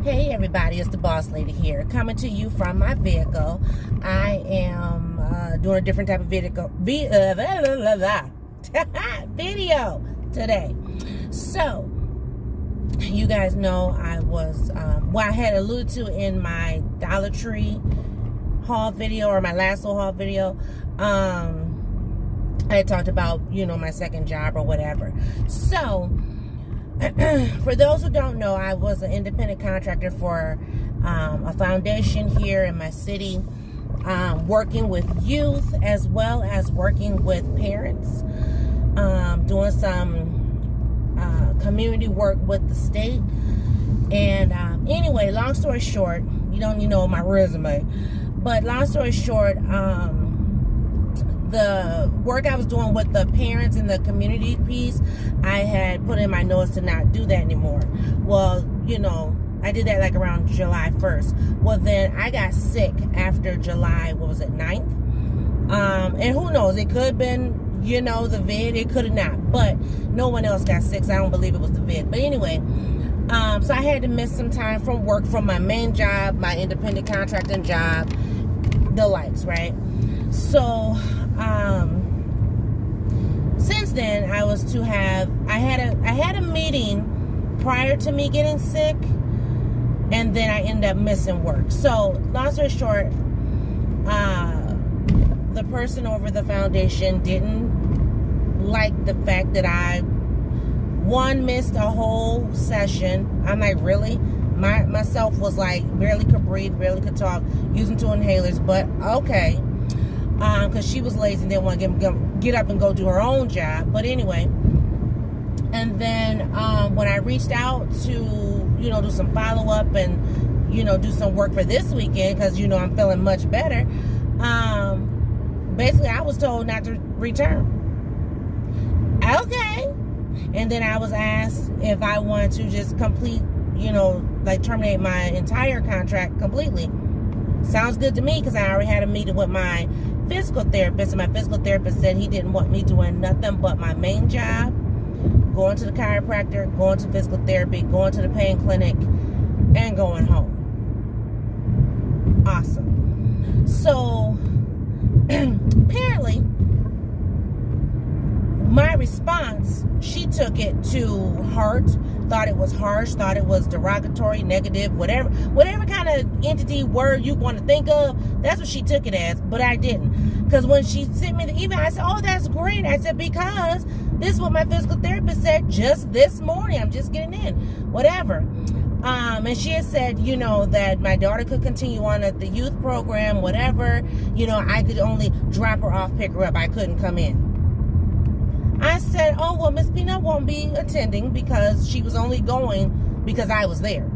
Hey everybody, it's the Boss Lady here, coming to you from my vehicle. I am doing a different type of video today. So, you guys know I was, I had alluded to in my Dollar Tree haul video, or my last little haul video, I had talked about, my second job or whatever. So, for those who don't know, I was an independent contractor for a foundation here in my city, working with youth as well as working with parents, doing some community work with the state. And anyway, long story short, you don't need to know my resume, but long story short, the work I was doing with the parents in the community piece, I had put in my notes to not do that anymore. Well, I did that like around July 1st. Well, then I got sick after July, 9th? And who knows, it could have been, the vid, it could have not. But no one else got sick, so I don't believe it was the vid. But anyway, so I had to miss some time from work, from my main job, my independent contracting job, the likes, right? So, since then, I had a meeting prior to me getting sick, and then I ended up missing work. So, long story short, the person over the foundation didn't like the fact that I, missed a whole session. I'm like, really? Myself was like, barely could breathe, barely could talk, using two inhalers, but okay. Because she was lazy and didn't want to get up and go do her own job. But anyway, and then when I reached out to, do some follow-up and, do some work for this weekend, because, I'm feeling much better, basically I was told not to return. Okay. And then I was asked if I wanted to just complete, terminate my entire contract completely. Sounds good to me, because I already had a meeting with my physical therapist, and my physical therapist said he didn't want me doing nothing but my main job, going to the chiropractor, going to physical therapy, going to the pain clinic, and going home. Awesome. So, apparently, my response, she took it to heart, thought it was harsh, thought it was derogatory, negative, whatever kind of entity, word you want to think of, that's what she took it as, but I didn't. Because when she sent me the email, I said, oh, that's great. I said, because this is what my physical therapist said just this morning. I'm just getting in, whatever. And she had said, that my daughter could continue on at the youth program, whatever. I could only drop her off, pick her up. I couldn't come in. I said, oh, well, Miss Peanut won't be attending because she was only going because I was there.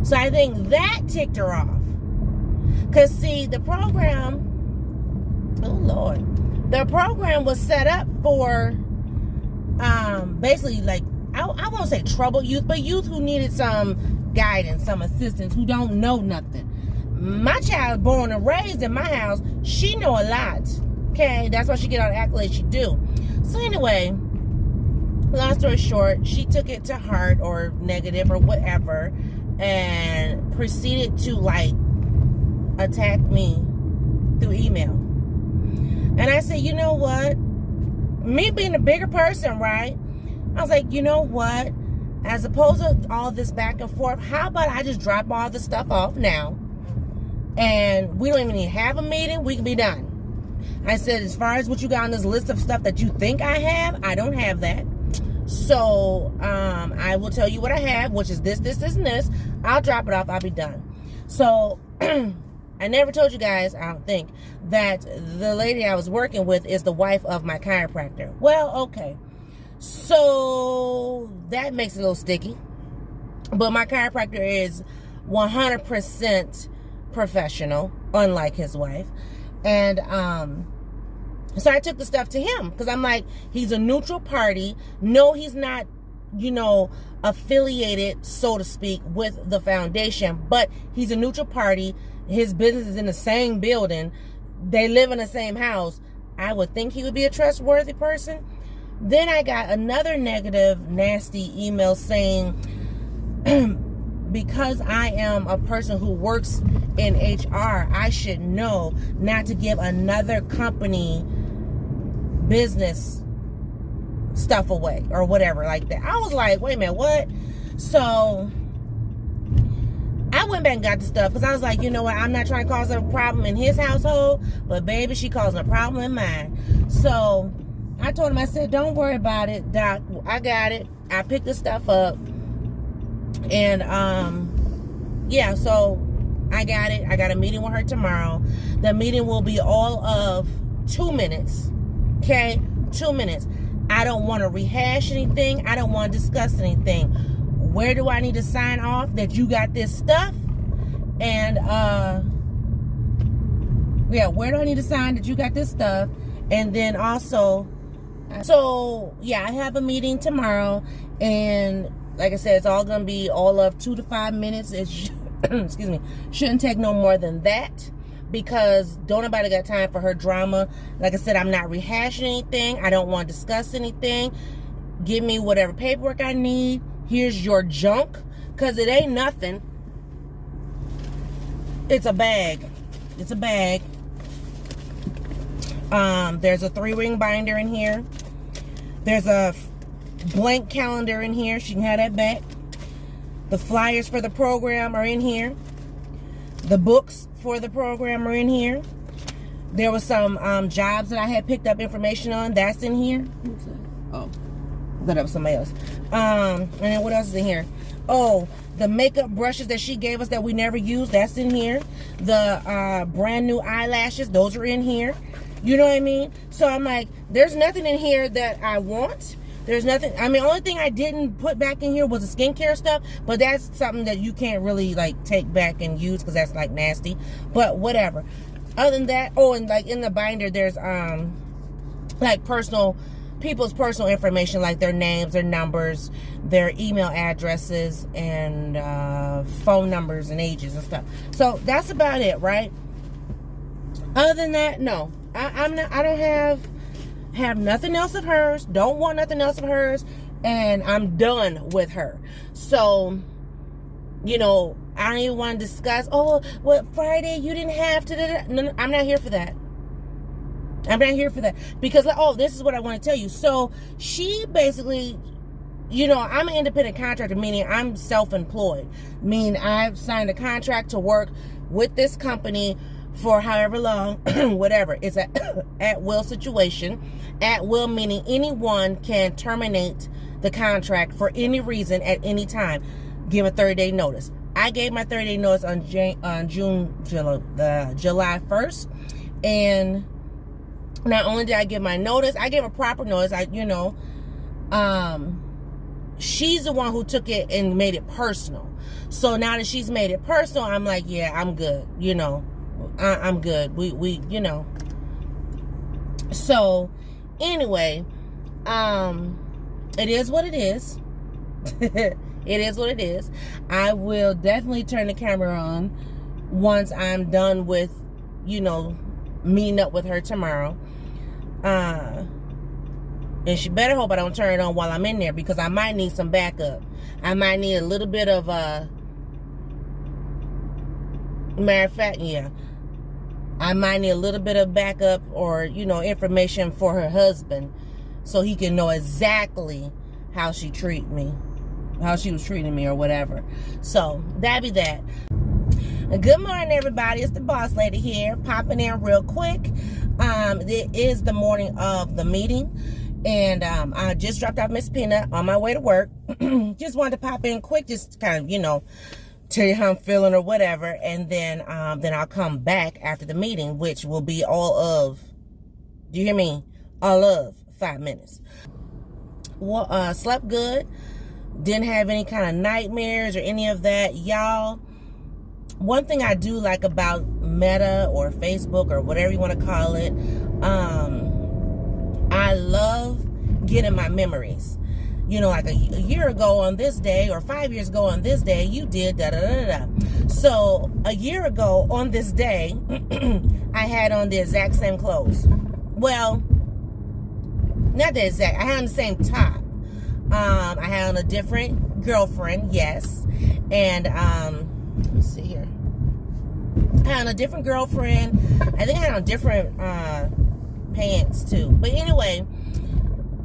So I think that ticked her off. Because, see, the program, oh, Lord, the program was set up for basically, like, I won't say troubled youth, but youth who needed some guidance, some assistance, who don't know nothing. My child, born and raised in my house, she know a lot. Okay, that's why she get all the accolades she do. So anyway, long story short, she took it to heart, or negative, or whatever, and proceeded to, attack me through email. And I said, you know what? Me being a bigger person, right? I was like, you know what? As opposed to all this back and forth, how about I just drop all this stuff off now, and we don't even need to have a meeting, we can be done. I said, as far as what you got on this list of stuff that you think I have, I don't have that. So, I will tell you what I have, which is this, and this. I'll drop it off. I'll be done. So, I never told you guys, I don't think, that the lady I was working with is the wife of my chiropractor. Well, okay. So, that makes it a little sticky. But my chiropractor is 100% professional, unlike his wife. And so I took the stuff to him, because I'm like, he's a neutral party. No, he's not, affiliated, so to speak, with the foundation, but he's a neutral party. His business is in the same building. They live in the same house. I would think he would be a trustworthy person. Then I got another negative, nasty email saying, because I am a person who works in HR, I should know not to give another company business stuff away or whatever like that. I was like, wait a minute, what? So I went back and got the stuff because I was like, you know what? I'm not trying to cause a problem in his household, but baby, she causing a problem in mine. So I told him, I said, don't worry about it, Doc. I got it. I picked the stuff up. And yeah, so I got it. I got a meeting with her tomorrow. The meeting will be all of 2 minutes. Okay? 2 minutes. I don't want to rehash anything. I don't want to discuss anything. Where do I need to sign off that you got this stuff? And yeah, where do I need to sign that you got this stuff? And then also, so yeah, I have a meeting tomorrow, and like I said, it's all gonna be all of 2 to 5 minutes. It's excuse me, shouldn't take no more than that, because don't nobody got time for her drama. Like I said, I'm not rehashing anything. I don't want to discuss anything. Give me whatever paperwork I need. Here's your junk, because it ain't nothing. It's a bag. It's a bag. There's a 3-ring binder in here. There's a blank calendar in here. She can have that back. The flyers for the program are in here. The books for the program are in here. There was some jobs that I had picked up information on. That's in here. Who's that? Oh, that was somebody else. And then what else is in here? Oh, the makeup brushes that she gave us that we never used. That's in here. The brand new eyelashes. Those are in here. You know what I mean? So I'm like, there's nothing in here that I want. There's nothing. I mean, only thing I didn't put back in here was the skincare stuff, but that's something that you can't really like take back and use because that's like nasty. But whatever. Other than that, oh, and like in the binder, there's like people's personal information, like their names, their numbers, their email addresses, and phone numbers and ages and stuff. So that's about it, right? Other than that, no. I don't have nothing else of hers. Don't want nothing else of hers, and I'm done with her. So, you know, I don't even want to discuss. Oh, well, Friday you didn't have to. No, I'm not here for that. I'm not here for that, because oh, this is what I want to tell you. So she basically, you know, I'm an independent contractor, meaning I'm self-employed, meaning I've signed a contract to work with this company for however long, whatever. It's an at-will situation. At-will meaning anyone can terminate the contract for any reason at any time. Give a 30-day notice. I gave my 30-day notice on July 1st. And not only did I give my notice, I gave a proper notice. She's the one who took it and made it personal. So now that she's made it personal, I'm like, yeah, I'm good. You know, I'm good. We you know. So anyway, it is what it is. It is what it is. I will definitely turn the camera on once I'm done with, you know, meeting up with her tomorrow. And she better hope I don't turn it on while I'm in there, because I might need some backup. I might need a little bit of matter of fact, yeah, I might need a little bit of backup, or, you know, information for her husband, so he can know exactly how she was treating me or whatever. So that'd be that. Good morning, everybody. It's the boss lady here, popping in real quick. It is the morning of the meeting, and I just dropped off Miss Peanut on my way to work. Just wanted to pop in quick, just kind of, you know, tell you how I'm feeling or whatever, and then I'll come back after the meeting, which will be all of, do you hear me? All of 5 minutes. Well, slept good. Didn't have any kind of nightmares or any of that, y'all. One thing I do like about Meta or Facebook or whatever you want to call it, I love getting my memories. You know, like a year ago on this day, or 5 years ago on this day, you did da da da da. So a year ago on this day, I had on the exact same clothes. Well, not the exact. I had on the same top. I had on a different girlfriend, yes. And let's see here. I had a different girlfriend. I think I had on different pants too. But anyway,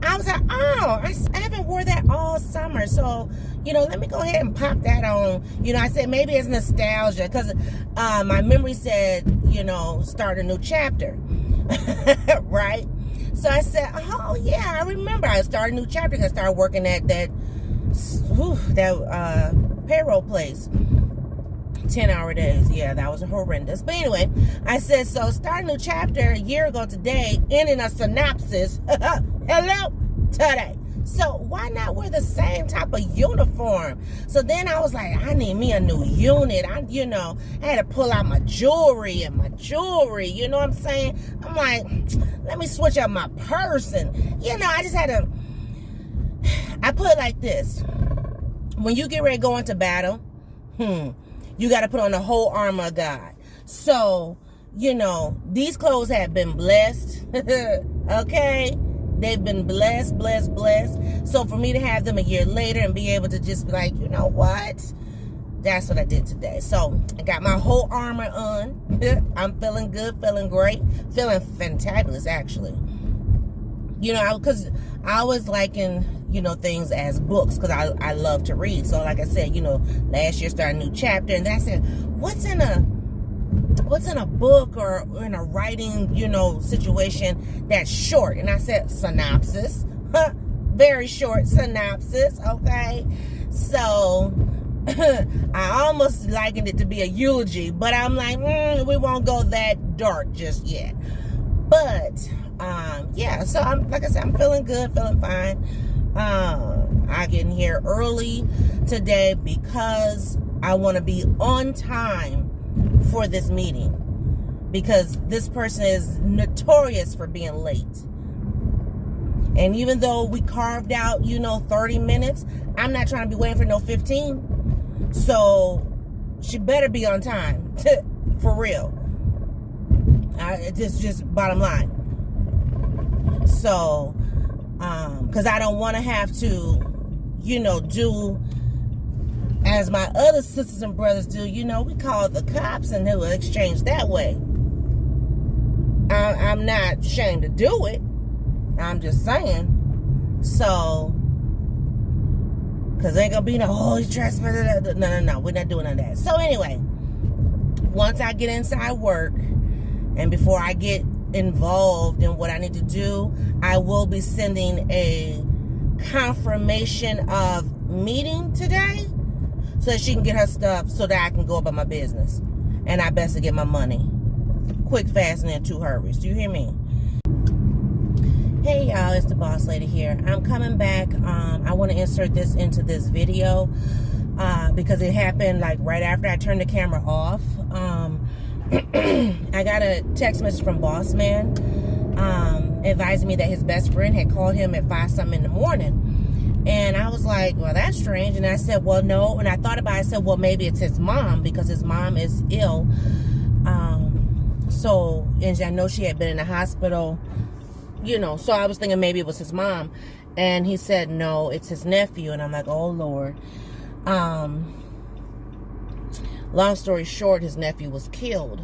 I was like, oh, I haven't wore that all summer. So, let me go ahead and pop that on. I said maybe it's nostalgia because my memory said, start a new chapter. Right? So I said, oh, yeah, I remember I started a new chapter because I started working at that payroll place. 10-hour days. Yeah, that was horrendous. But anyway, I said, so start a new chapter a year ago today, ending a synopsis. Hello, today. So why not wear the same type of uniform? So then I was like, I need me a new unit. I had to pull out my jewelry. You know what I'm saying? I'm like, let me switch up my person. I just had to, I put it like this. When you get ready to go into battle, you got to put on the whole armor of God. So, these clothes have been blessed. Okay? They've been blessed. So for me to have them a year later and be able to just be like, you know what? That's what I did today. So I got my whole armor on. I'm feeling good, feeling great, feeling fantabulous, actually. Because I was liking, things as books because I love to read. So like I said, last year started a new chapter, and I said, what's in a book or in a writing, situation that's short? And I said, synopsis. Very short synopsis, okay? So I almost likened it to be a eulogy, but I'm like, we won't go that dark just yet. But yeah, so like I said, I'm feeling good, feeling fine. I get in here early today because I want to be on time for this meeting, because this person is notorious for being late. And even though we carved out 30 minutes, I'm not trying to be waiting for no 15. So she better be on time. For real. It's just bottom line. So because I don't want to have to do as my other sisters and brothers do. We call the cops and they will exchange that way. I'm not ashamed to do it. I'm just saying. So, because ain't gonna be no, he's trespassing. No, we're not doing none of that. So anyway, once I get inside work and before I get involved in what I need to do, I will be sending a confirmation of meeting today so that she can get her stuff so that I can go about my business. And I best to get my money. Quick, fast, and in 2 hurries. Do you hear me? Hey y'all, it's the boss lady here. I'm coming back. I want to insert this into this video because it happened like right after I turned the camera off. I got a text message from Boss Man advising me that his best friend had called him at 5-something in the morning. And I was like, well, that's strange. And I said, well, no. And I thought about it. I said, well, maybe it's his mom because his mom is ill. And I know she had been in the hospital, so I was thinking maybe it was his mom. And he said, no, it's his nephew. And I'm like, oh, Lord. Long story short, his nephew was killed.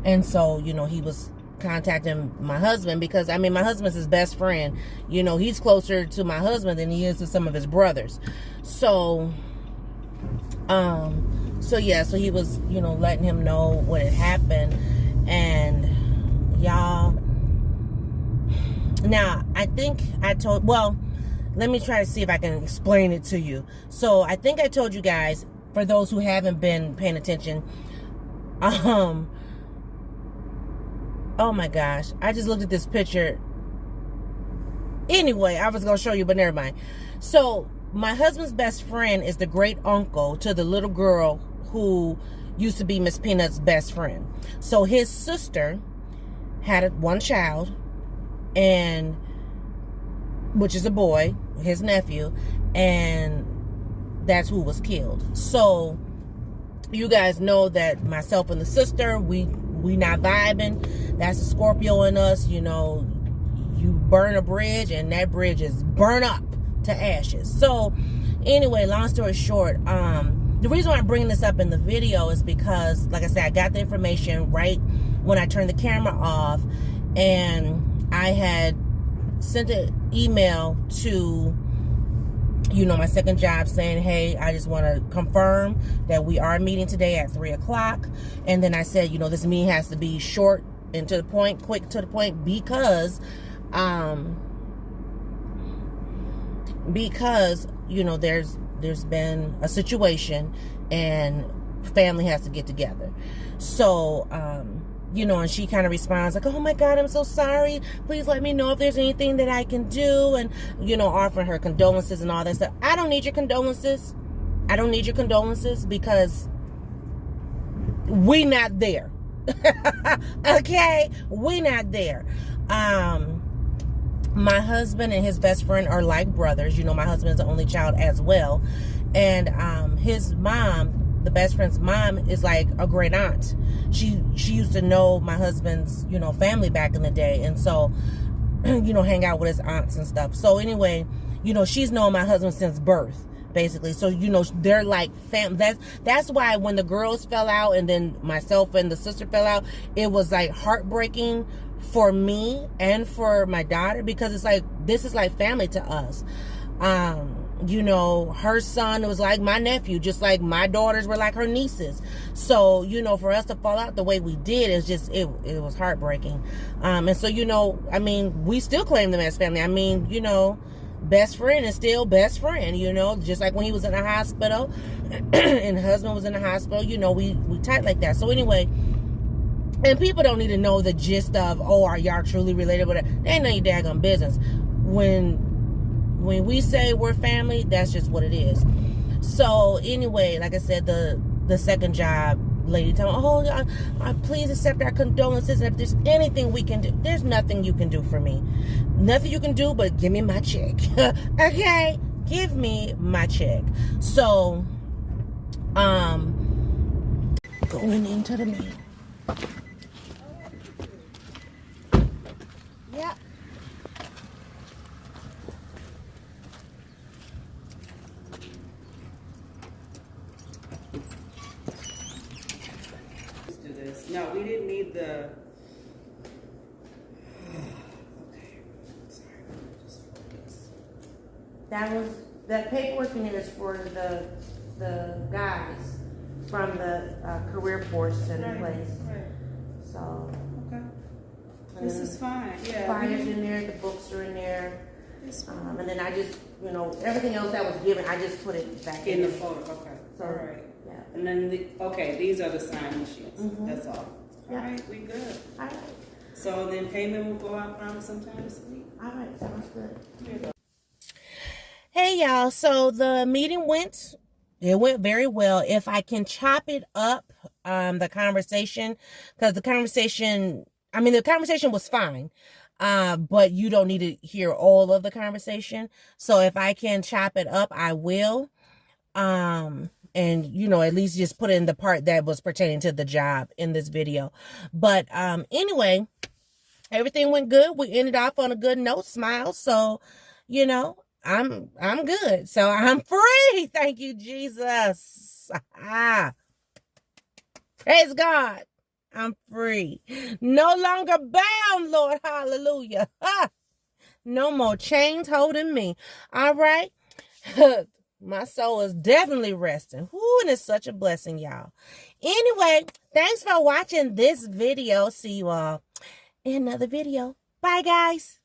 And so, he was contacting my husband because, my husband's his best friend. He's closer to my husband than he is to some of his brothers. So yeah, so he was, letting him know what had happened. And y'all, now, I think I told, well, let me try to see if I can explain it to you. So I think I told you guys, for those who haven't been paying attention, oh my gosh, I just looked at this picture. Anyway, I was going to show you, but never mind. So my husband's best friend is the great uncle to the little girl who used to be Miss Peanut's best friend. So his sister had one child, and which is a boy, his nephew, and that's who was killed. So you guys know that myself and the sister, we not vibing. That's a Scorpio in us. You burn a bridge and that bridge is burn up to ashes. So Anyway, long story short, the reason why I'm bringing this up in the video is because, like I said, I got the information right when I turned the camera off, and I had sent an email to, my second job saying, hey, I just want to confirm that we are meeting today at 3 o'clock. And then I said, this meeting has to be short and to the point, quick to the point, because there's been a situation and family has to get together. So, and she kind of responds like, oh my God, I'm so sorry. Please let me know if there's anything that I can do. And, offering her condolences and all that stuff. I don't need your condolences. I don't need your condolences because we not there. Okay? We not there. My husband and his best friend are like brothers. My husband is the only child as well. And his mom, the best friend's mom, is like a great aunt. She used to know my husband's, family back in the day. And so, hang out with his aunts and stuff. So anyway, she's known my husband since birth, basically. So, they're like family. That's why when the girls fell out and then myself and the sister fell out, it was like heartbreaking for me and for my daughter, because it's like, this is like family to us. Her son was like my nephew, just like my daughters were like her nieces. So, for us to fall out the way we did, it's just, it was heartbreaking. And so, we still claim them as family. Best friend is still best friend, just like when he was in the hospital and husband was in the hospital, we tight like that. So anyway, and people don't need to know the gist of, are y'all truly related? But they ain't none of your daggone business. When we say we're family, that's just what it is. So anyway, like I said, the second job lady told me, please accept our condolences. And if there's anything we can do, there's nothing you can do for me. Nothing you can do but give me my check. Okay? Give me my check. So, going into the meeting. Yep. Let's do this. No, we didn't need the. Okay. Sorry. Just focus. That paperwork in here is for the guys from the career force in place. Right. So. Okay. This is fine. Yeah. Flyers in there, the books are in there. And then I just, everything else that was given, I just put it back In the folder. Okay. So, all right. Yeah. And then these are the sign machines. Mm-hmm. That's all. Yeah. All right, we good. All right. So then payment will go out probably sometime this week. All right, sounds good. Here you go. Hey y'all, so the meeting went very well. If I can chop it up, the conversation, because the conversation was fine. But you don't need to hear all of the conversation. So if I can chop it up, I will. And, at least just put in the part that was pertaining to the job in this video. But, anyway, everything went good. We ended off on a good note, smile. So, I'm good. So I'm free. Thank you, Jesus. Praise God. I'm free. No longer bound, Lord. Hallelujah. No more chains holding me. All right. My soul is definitely resting. Whoo, and it's such a blessing, y'all. Anyway, thanks for watching this video. See you all in another video. Bye, guys.